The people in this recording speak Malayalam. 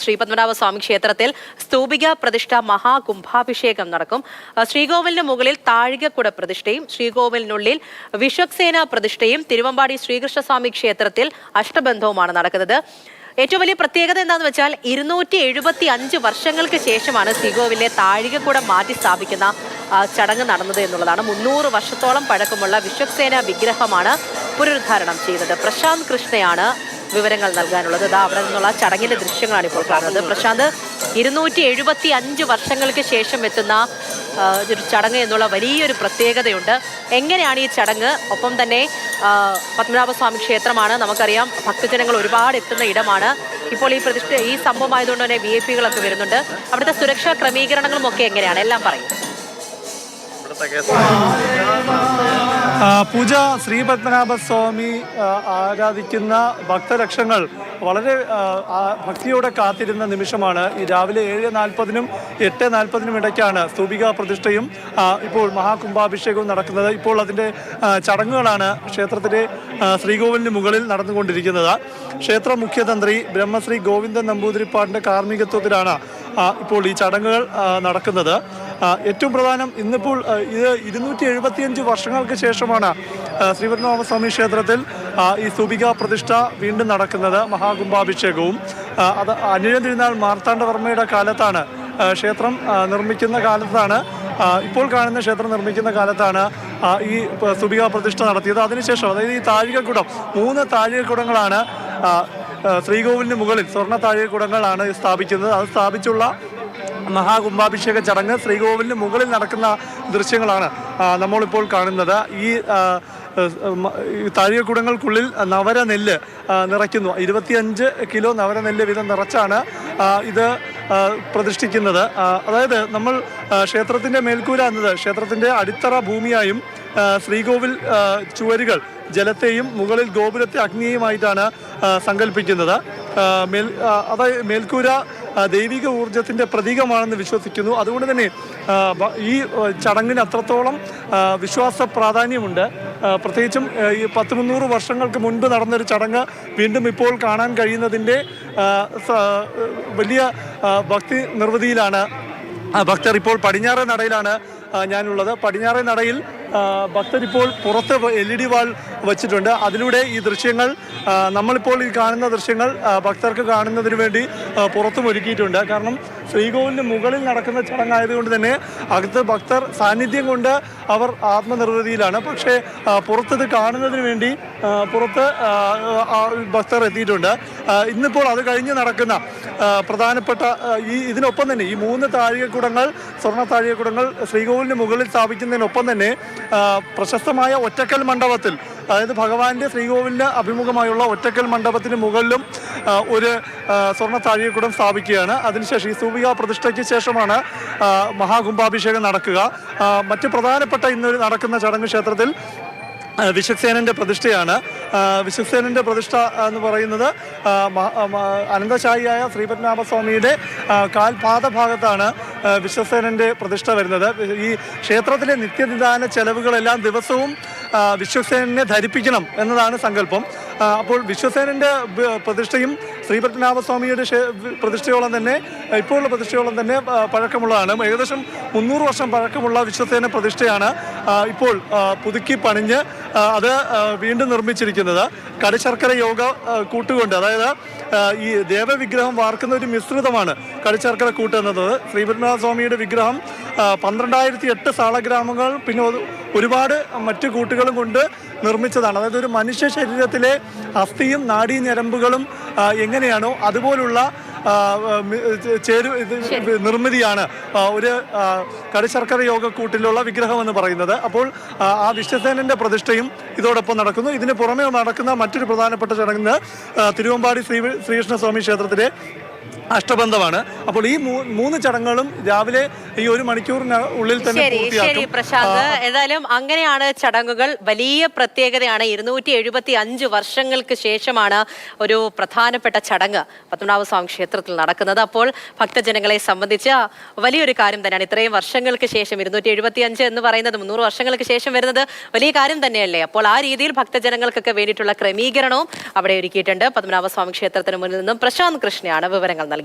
ശ്രീ പത്മനാഭസ്വാമി ക്ഷേത്രത്തിൽ സ്തൂപിക പ്രതിഷ്ഠ മഹാകുംഭാഭിഷേകം നടക്കും. ശ്രീകോവിലിന് മുകളിൽ താഴികക്കുട പ്രതിഷ്ഠയും ശ്രീകോവിലിനുള്ളിൽ വിശ്വക്സേന പ്രതിഷ്ഠയും തിരുവമ്പാടി ശ്രീകൃഷ്ണസ്വാമി ക്ഷേത്രത്തിൽ അഷ്ടബന്ധവുമാണ് നടക്കുന്നത്. ഏറ്റവും വലിയ പ്രത്യേകത എന്താണെന്ന് വെച്ചാൽ 275 വർഷങ്ങൾക്ക് ശേഷമാണ് ശ്രീകോവിലെ താഴികക്കുടം മാറ്റി സ്ഥാപിക്കുന്ന ചടങ്ങ് നടന്നത് എന്നുള്ളതാണ്. 300 വർഷത്തോളം പഴക്കമുള്ള വിശ്വക്സേന വിഗ്രഹമാണ് പുനരുദ്ധാരണം ചെയ്തത്. പ്രശാന്ത് കൃഷ്ണയാണ് വിവരങ്ങൾ നൽകാനുള്ളത്. അവിടെ നിന്നുള്ള ചടങ്ങിന്റെ ദൃശ്യങ്ങളാണ് ഇപ്പോൾ കാണുന്നത്. പ്രശാന്ത്, 275 വർഷങ്ങൾക്ക് ശേഷം എത്തുന്ന ഒരു ചടങ്ങ് എന്നുള്ള വലിയൊരു പ്രത്യേകതയുണ്ട്. എങ്ങനെയാണ് ഈ ചടങ്ങ്? ഒപ്പം തന്നെ പത്മനാഭസ്വാമി ക്ഷേത്രമാണ്, നമുക്കറിയാം ഭക്തജനങ്ങൾ ഒരുപാട് എത്തുന്ന ഇടമാണ്. ഇപ്പോൾ ഈ സംഭവം ആയതുകൊണ്ട് തന്നെ VIP-കളൊക്കെ വരുന്നുണ്ട്. അവിടുത്തെ സുരക്ഷാ ക്രമീകരണങ്ങളും ഒക്കെ എങ്ങനെയാണ്? എല്ലാം പറയും. പൂജ ശ്രീ പത്മനാഭസ്വാമി ആരാധിക്കുന്ന ഭക്തലക്ഷങ്ങൾ വളരെ ഭക്തിയോടെ കാത്തിരുന്ന നിമിഷമാണ്. ഈ രാവിലെ 7:40-നും 8:40-നും ഇടയ്ക്കാണ് സ്തൂപിക പ്രതിഷ്ഠയും ഇപ്പോൾ മഹാകുംഭാഭിഷേകവും നടക്കുന്നത്. ഇപ്പോൾ അതിൻ്റെ ചടങ്ങുകളാണ് ക്ഷേത്രത്തിലെ ശ്രീകോവിലിന് മുകളിൽ നടന്നുകൊണ്ടിരിക്കുന്നത്. ക്ഷേത്ര മുഖ്യതന്ത്രി ബ്രഹ്മശ്രീ ഗോവിന്ദൻ നമ്പൂതിരിപ്പാടിൻ്റെ കാർമ്മികത്വത്തിലാണ് ഇപ്പോൾ ഈ ചടങ്ങുകൾ നടക്കുന്നത്. ഏറ്റവും പ്രധാനം, ഇന്നിപ്പോൾ ഇത് 275 വർഷങ്ങൾക്ക് ശേഷമാണ് ശ്രീ പത്മനാഭസ്വാമി ക്ഷേത്രത്തിൽ ഈ സ്തൂപിക പ്രതിഷ്ഠ വീണ്ടും നടക്കുന്നത്, മഹാകുംഭാഭിഷേകവും. അത് അനിഴം തിരുനാൾ മാർത്താണ്ഡവർമ്മയുടെ കാലത്താണ് ക്ഷേത്രം നിർമ്മിക്കുന്ന കാലത്താണ് ഇപ്പോൾ കാണുന്ന ക്ഷേത്രം നിർമ്മിക്കുന്ന കാലത്താണ് ഈ സ്തൂപിക പ്രതിഷ്ഠ നടത്തിയത്. അതിനുശേഷം, അതായത് ഈ താഴികക്കുടം 3 താഴികക്കുടങ്ങളാണ് ശ്രീകോവിലിന് മുകളിൽ, സ്വർണ്ണ താഴികക്കുടങ്ങളാണ് സ്ഥാപിക്കുന്നത്. അത് സ്ഥാപിച്ചുള്ള മഹാകുംഭാഭിഷേക ചടങ്ങ് ശ്രീകോവിലിന് മുകളിൽ നടക്കുന്ന ദൃശ്യങ്ങളാണ് നമ്മളിപ്പോൾ കാണുന്നത്. ഈ താഴികക്കുടങ്ങൾക്കുള്ളിൽ നവരനെല്ല് നിറയ്ക്കുന്നു. 25 കിലോ നവരനെല്ല് വീതം നിറച്ചാണ് ഇത് പ്രതിഷ്ഠിക്കുന്നത്. അതായത് നമ്മൾ ക്ഷേത്രത്തിൻ്റെ മേൽക്കൂര എന്നത് ക്ഷേത്രത്തിൻ്റെ അടിത്തറ ഭൂമിയായും ശ്രീകോവിൽ ചുവരുകൾ ജലത്തെയും മുകളിൽ ഗോപുരത്തെ അഗ്നിയുമായിട്ടാണ് സങ്കല്പിക്കുന്നത്. അതായത് മേൽക്കൂര ദൈവിക ഊർജത്തിൻ്റെ പ്രതീകമാണെന്ന് വിശ്വസിക്കുന്നു. അതുകൊണ്ട് തന്നെ ഈ ചടങ്ങിന് അത്രത്തോളം വിശ്വാസ പ്രാധാന്യമുണ്ട്. പ്രത്യേകിച്ചും ഈ 300 വർഷങ്ങൾക്ക് മുൻപ് നടന്നൊരു ചടങ്ങ് വീണ്ടും ഇപ്പോൾ കാണാൻ കഴിയുന്നതിൻ്റെ വലിയ ഭക്തി നിർവൃതിയിലാണ് ഭക്തർ. ഇപ്പോൾ പടിഞ്ഞാറേ നടയിലാണ് ഞാനുള്ളത്. പടിഞ്ഞാറേ നടയിൽ ഭക്തരിപ്പോൾ പുറത്ത് LED വാൾ വച്ചിട്ടുണ്ട്. അതിലൂടെ ഈ ദൃശ്യങ്ങൾ, നമ്മളിപ്പോൾ ഈ കാണുന്ന ദൃശ്യങ്ങൾ ഭക്തർക്ക് കാണുന്നതിന് വേണ്ടി പുറത്തും ഒരുക്കിയിട്ടുണ്ട്. കാരണം ശ്രീകോവിലിന് മുകളിൽ നടക്കുന്ന ചടങ്ങായതുകൊണ്ട് തന്നെ അകത്ത് ഭക്തർ സാന്നിധ്യം കൊണ്ട് അവർ ആത്മനിർവൃതിയിലാണ്. പക്ഷേ പുറത്തത് കാണുന്നതിന് വേണ്ടി പുറത്ത് ഭക്തർ എത്തിയിട്ടുണ്ട്. ഇന്നിപ്പോൾ അത് കഴിഞ്ഞ് നടക്കുന്ന പ്രധാനപ്പെട്ട ഇതിനൊപ്പം തന്നെ ഈ 3 താഴികക്കുടങ്ങൾ, സ്വർണ്ണ താഴികക്കുടങ്ങൾ ശ്രീകോവിലിന് മുകളിൽ സ്ഥാപിക്കുന്നതിനൊപ്പം തന്നെ പ്രശസ്തമായ ഒറ്റക്കൽ മണ്ഡപത്തിൽ, അതായത് ഭഗവാന്റെ ശ്രീകോവിലിന് അഭിമുഖമായുള്ള ഒറ്റക്കൽ മണ്ഡപത്തിന് മുകളിലും ഒരു സ്വർണ്ണ താഴികക്കുടം സ്ഥാപിക്കുകയാണ്. അതിനുശേഷം ഈ സ്തൂപിക പ്രതിഷ്ഠയ്ക്ക് ശേഷമാണ് മഹാകുംഭാഭിഷേകം നടക്കുക. മറ്റ് പ്രധാനപ്പെട്ട ഇന്ന് നടക്കുന്ന ചടങ്ങ് ക്ഷേത്രത്തിൽ വിശ്വക്സേനൻ്റെ പ്രതിഷ്ഠയാണ്. വിശ്വക്സേനൻ്റെ പ്രതിഷ്ഠ എന്ന് പറയുന്നത് അനന്തശായിയായ ശ്രീ പത്മനാഭസ്വാമിയുടെ കാൽപാദഭാഗത്താണ് വിശ്വക്സേനൻ്റെ പ്രതിഷ്ഠ വരുന്നത്. ഈ ക്ഷേത്രത്തിലെ നിത്യനിദാന ചെലവുകളെല്ലാം ദിവസവും വിശ്വക്സേനനെ ധരിപ്പിക്കണം എന്നതാണ് സങ്കല്പം. അപ്പോൾ വിശ്വക്സേനൻ്റെ പ്രതിഷ്ഠയും ശ്രീ പത്മനാഭസ്വാമിയുടെ പ്രതിഷ്ഠയോളം തന്നെ, ഇപ്പോഴുള്ള പ്രതിഷ്ഠയോളം തന്നെ പഴക്കമുള്ളതാണ്. ഏകദേശം 300 വർഷം പഴക്കമുള്ള വിശ്വക്സേന പ്രതിഷ്ഠയാണ് ഇപ്പോൾ പുതുക്കി പണിഞ്ഞ് അത് വീണ്ടും നിർമ്മിച്ചിരിക്കുന്നത്. കടിശർക്കര യോഗ കൂട്ടുകൊണ്ട്, അതായത് ഈ ദേവവിഗ്രഹം വാർക്കുന്ന ഒരു മിശ്രിതമാണ് കടിശർക്കര കൂട്ട് എന്നത്. ശ്രീ പത്മനാഭസ്വാമിയുടെ വിഗ്രഹം 12,008 സാളഗ്രാമങ്ങൾ പിന്നെ ഒരുപാട് മറ്റു കൂട്ടുകളും കൊണ്ട് നിർമ്മിച്ചതാണ്. അതായത് ഒരു മനുഷ്യ ശരീരത്തിലെ അസ്ഥിയും നാഡീഞരമ്പുകളും എങ്ങനെയാണോ അതുപോലുള്ള നിർമ്മിതിയാണ് ഒരു കടിശർക്കര യോഗക്കൂട്ടിലുള്ള വിഗ്രഹം എന്ന് പറയുന്നത്. അപ്പോൾ ആ വിശ്വസേനൻ്റെ പ്രതിഷ്ഠയും ഇതോടൊപ്പം നടക്കുന്നു. ഇതിന് പുറമെ നടക്കുന്ന മറ്റൊരു പ്രധാനപ്പെട്ട ചടങ്ങ് തിരുവമ്പാടി ശ്രീകൃഷ്ണസ്വാമി ക്ഷേത്രത്തിലെ അഷ്ടബന്ധമാണ്. അപ്പോൾ ഈ 3 ചടങ്ങുകളും രാവിലെ ഈ 1 മണിക്കൂറിനുള്ളിൽ തന്നെ പൂർത്തിയാക്കും. പ്രശാന്ത്, ഏതായാലും അങ്ങനെയാണ് ചടങ്ങുകൾ. വലിയ പ്രത്യേകതയാണ്. 275 വർഷങ്ങൾക്ക് ശേഷമാണ് ഒരു പ്രധാനപ്പെട്ട ചടങ്ങ് പത്മനാഭസ്വാമി ക്ഷേത്രത്തിൽ നടക്കുന്നത്. അപ്പോൾ ഭക്തജനങ്ങളെ സംബന്ധിച്ച് വലിയൊരു കാര്യം തന്നെയാണ്. ഇത്രയും വർഷങ്ങൾക്ക് ശേഷം 275 എന്ന് പറയുന്നത് 300 വർഷങ്ങൾക്ക് ശേഷം വരുന്നത് വലിയ കാര്യം തന്നെയല്ലേ? അപ്പോൾ ആ രീതിയിൽ ഭക്തജനങ്ങൾക്കൊക്കെ വേണ്ടിയിട്ടുള്ള ക്രമീകരണവും അവിടെ ഒരുക്കിയിട്ടുണ്ട്. പത്മനാഭസ്വാമി ക്ഷേത്രത്തിന് മുന്നിൽ നിന്നും പ്രശാന്ത് കൃഷ്ണയാണ് വിവരങ്ങൾ നൽകിയത്.